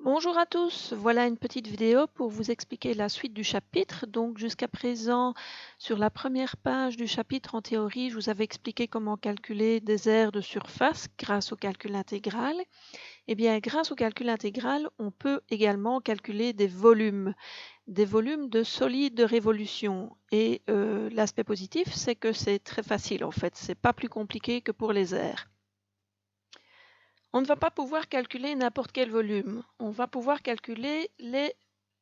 Bonjour à tous, voilà une petite vidéo pour vous expliquer la suite du chapitre. Donc jusqu'à présent, sur la première page du chapitre en théorie, je vous avais expliqué comment calculer des aires de surface grâce au calcul intégral. Et bien grâce au calcul intégral, on peut également calculer des volumes de solides de révolution. Et l'aspect positif, c'est que c'est très facile en fait, c'est pas plus compliqué que pour les aires. On ne va pas pouvoir calculer n'importe quel volume. On va pouvoir calculer les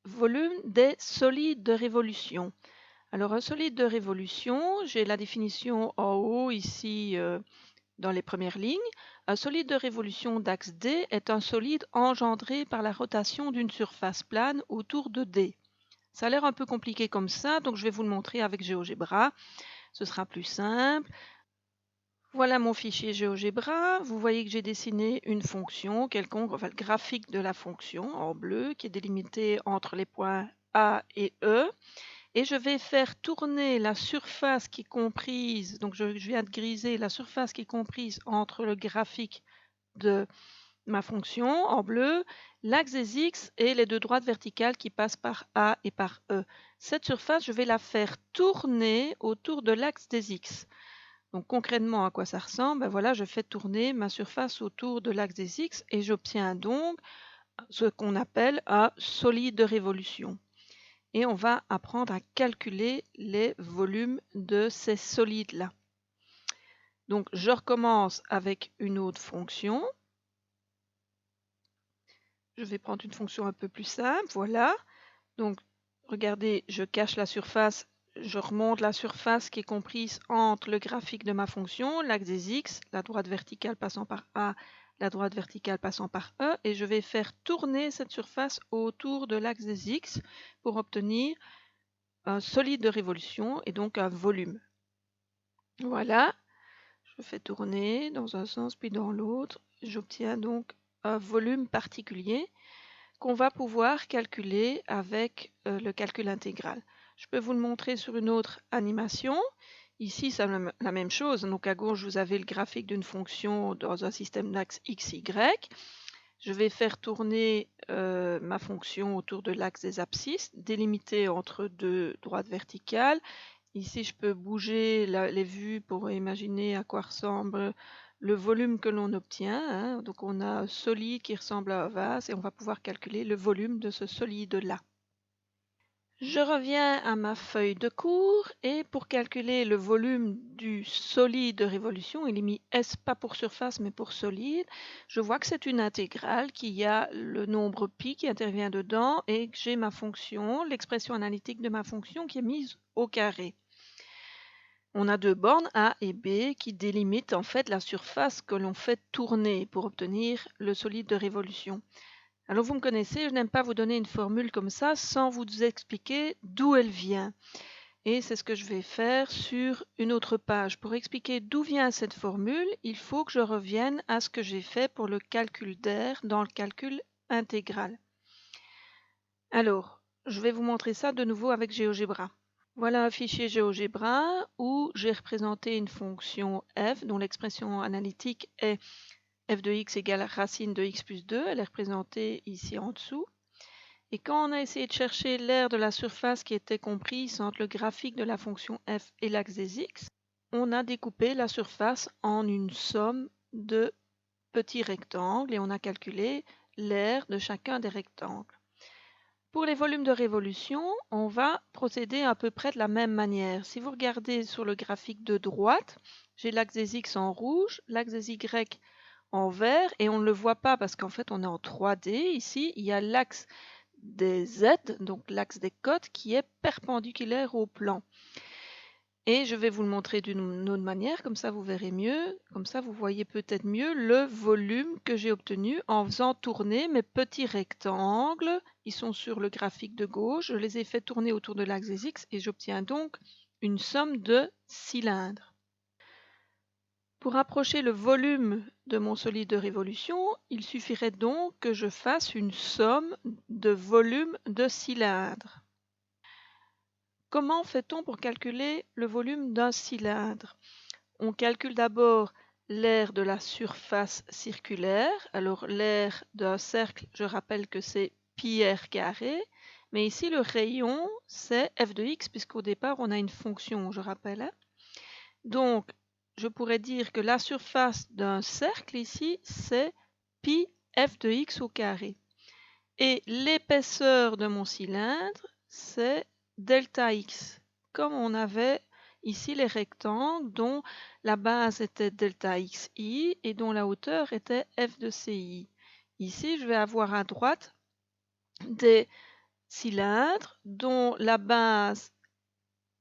volumes des solides de révolution. Alors un solide de révolution, j'ai la définition en haut ici dans les premières lignes. Un solide de révolution d'axe D est un solide engendré par la rotation d'une surface plane autour de D. Ça a l'air un peu compliqué comme ça, donc je vais vous le montrer avec GeoGebra. Ce sera plus simple. Voilà mon fichier GeoGebra. Vous voyez que j'ai dessiné une fonction quelconque, enfin le graphique de la fonction en bleu qui est délimité entre les points A et E. Et je vais faire tourner la surface qui est comprise, donc je viens de griser la surface qui est comprise entre le graphique de ma fonction en bleu, l'axe des X et les deux droites verticales qui passent par A et par E. Cette surface, je vais la faire tourner autour de l'axe des X. Donc concrètement, à quoi ça ressemble? Ben voilà, je fais tourner ma surface autour de l'axe des X et j'obtiens donc ce qu'on appelle un solide de révolution. Et on va apprendre à calculer les volumes de ces solides-là. Donc je recommence avec une autre fonction. Je vais prendre une fonction un peu plus simple, voilà. Donc regardez, je cache la surface. Je remonte la surface qui est comprise entre le graphique de ma fonction, l'axe des X, la droite verticale passant par A, la droite verticale passant par E, et je vais faire tourner cette surface autour de l'axe des X pour obtenir un solide de révolution et donc un volume. Voilà, je fais tourner dans un sens puis dans l'autre. J'obtiens donc un volume particulier qu'on va pouvoir calculer avec le calcul intégral. Je peux vous le montrer sur une autre animation. Ici, c'est la même chose. Donc à gauche, vous avez le graphique d'une fonction dans un système d'axe x, y. Je vais faire tourner ma fonction autour de l'axe des abscisses, délimité entre deux droites verticales. Ici, je peux bouger les vues pour imaginer à quoi ressemble le volume que l'on obtient. Hein. Donc on a un solide qui ressemble à un vase et on va pouvoir calculer le volume de ce solide-là. Je reviens à ma feuille de cours et pour calculer le volume du solide de révolution, il est mis S pas pour surface mais pour solide, je vois que c'est une intégrale, qu'il y a le nombre pi qui intervient dedans et que j'ai ma fonction, l'expression analytique de ma fonction qui est mise au carré. On a deux bornes A et B qui délimitent en fait la surface que l'on fait tourner pour obtenir le solide de révolution. Alors vous me connaissez, je n'aime pas vous donner une formule comme ça sans vous expliquer d'où elle vient. Et c'est ce que je vais faire sur une autre page. Pour expliquer d'où vient cette formule, il faut que je revienne à ce que j'ai fait pour le calcul d'air dans le calcul intégral. Alors, je vais vous montrer ça de nouveau avec GeoGebra. Voilà un fichier GeoGebra où j'ai représenté une fonction f dont l'expression analytique est f de x égale racine de x plus 2. Elle est représentée ici en dessous. Et quand on a essayé de chercher l'aire de la surface qui était comprise entre le graphique de la fonction f et l'axe des x, on a découpé la surface en une somme de petits rectangles et on a calculé l'aire de chacun des rectangles. Pour les volumes de révolution, on va procéder à peu près de la même manière. Si vous regardez sur le graphique de droite, j'ai l'axe des x en rouge, l'axe des y en vert, et on ne le voit pas parce qu'en fait on est en 3D. Ici, il y a l'axe des z, donc l'axe des côtes, qui est perpendiculaire au plan. Et je vais vous le montrer d'une autre manière, comme ça vous verrez mieux, comme ça vous voyez peut-être mieux le volume que j'ai obtenu en faisant tourner mes petits rectangles. Ils sont sur le graphique de gauche, je les ai fait tourner autour de l'axe des X et j'obtiens donc une somme de cylindres. Pour approcher le volume de mon solide de révolution, il suffirait donc que je fasse une somme de volume de cylindres. Comment fait-on pour calculer le volume d'un cylindre? On calcule d'abord l'aire de la surface circulaire. Alors l'aire d'un cercle, je rappelle que c'est pi r carré, mais ici le rayon c'est f de x, puisqu'au départ on a une fonction, je rappelle, hein. Donc je pourrais dire que la surface d'un cercle ici c'est pi f de x au carré. Et l'épaisseur de mon cylindre c'est delta x, comme on avait ici les rectangles dont la base était delta xi et dont la hauteur était f de ci. Ici, je vais avoir à droite des cylindres dont la base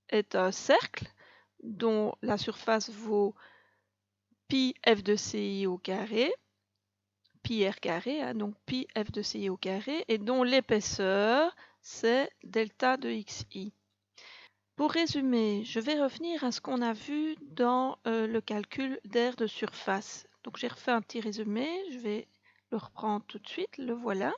est un cercle, dont la surface vaut pi f de ci au carré, pi r carré, hein, donc pi f de ci au carré, et dont l'épaisseur c'est delta de xi. Pour résumer, je vais revenir à ce qu'on a vu dans le calcul d'aire de surface. Donc j'ai refait un petit résumé, je vais le reprendre tout de suite, le voilà.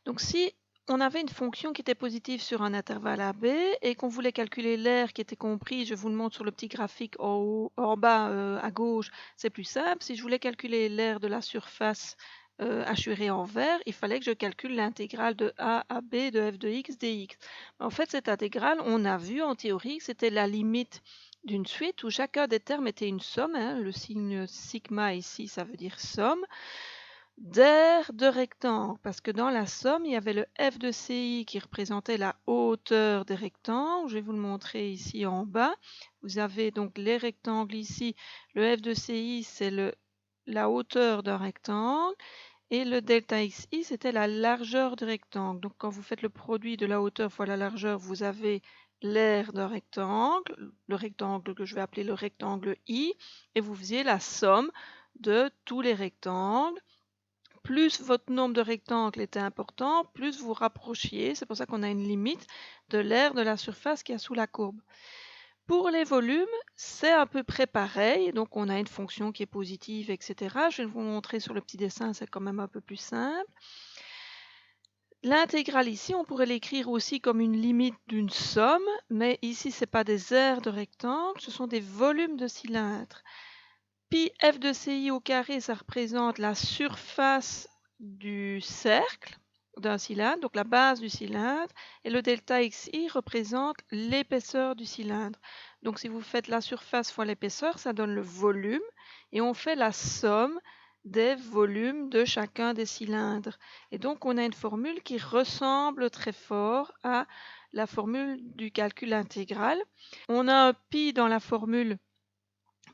Donc si on avait une fonction qui était positive sur un intervalle AB et qu'on voulait calculer l'aire qui était compris, je vous le montre sur le petit graphique en bas à gauche, c'est plus simple. Si je voulais calculer l'aire de la surface hachurée en vert, il fallait que je calcule l'intégrale de A à B de f de x dx. En fait, cette intégrale, on a vu en théorie que c'était la limite d'une suite où chacun des termes était une somme, hein, le signe sigma ici, ça veut dire somme, d'aire de rectangle, parce que dans la somme, il y avait le f de ci qui représentait la hauteur des rectangles. Je vais vous le montrer ici en bas. Vous avez donc les rectangles ici. Le f de ci, c'est la hauteur d'un rectangle. Et le delta xi, c'était la largeur du rectangle. Donc quand vous faites le produit de la hauteur fois la largeur, vous avez l'aire d'un rectangle, le rectangle que je vais appeler le rectangle i, et vous faisiez la somme de tous les rectangles. Plus votre nombre de rectangles était important, plus vous rapprochiez, c'est pour ça qu'on a une limite de l'aire de la surface qu'il y a sous la courbe. Pour les volumes, c'est à peu près pareil, donc on a une fonction qui est positive, etc. Je vais vous montrer sur le petit dessin, c'est quand même un peu plus simple. L'intégrale ici, on pourrait l'écrire aussi comme une limite d'une somme, mais ici, ce n'est pas des aires de rectangle, ce sont des volumes de cylindres. Pi f de ci au carré, ça représente la surface du cercle d'un cylindre, donc la base du cylindre, et le delta xi représente l'épaisseur du cylindre. Donc si vous faites la surface fois l'épaisseur, ça donne le volume, et on fait la somme des volumes de chacun des cylindres. Et donc on a une formule qui ressemble très fort à la formule du calcul intégral. On a un pi dans la formule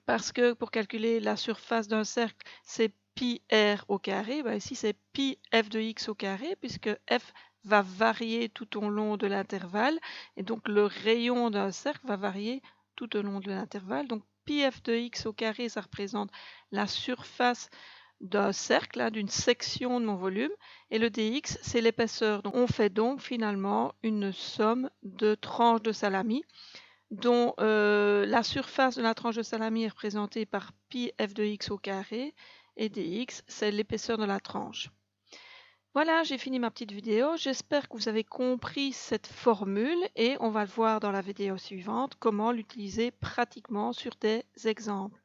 parce que pour calculer la surface d'un cercle, c'est pi r au carré. Ben ici, c'est pi f de x au carré, puisque f va varier tout au long de l'intervalle. Et donc, le rayon d'un cercle va varier tout au long de l'intervalle. Donc, pi f de x au carré, ça représente la surface d'un cercle, hein, d'une section de mon volume. Et le dx, c'est l'épaisseur. Donc, on fait donc finalement une somme de tranches de salami, dont la surface de la tranche de salami est représentée par pi f de x au carré et dx, c'est l'épaisseur de la tranche. Voilà, j'ai fini ma petite vidéo. J'espère que vous avez compris cette formule et on va le voir dans la vidéo suivante, comment l'utiliser pratiquement sur des exemples.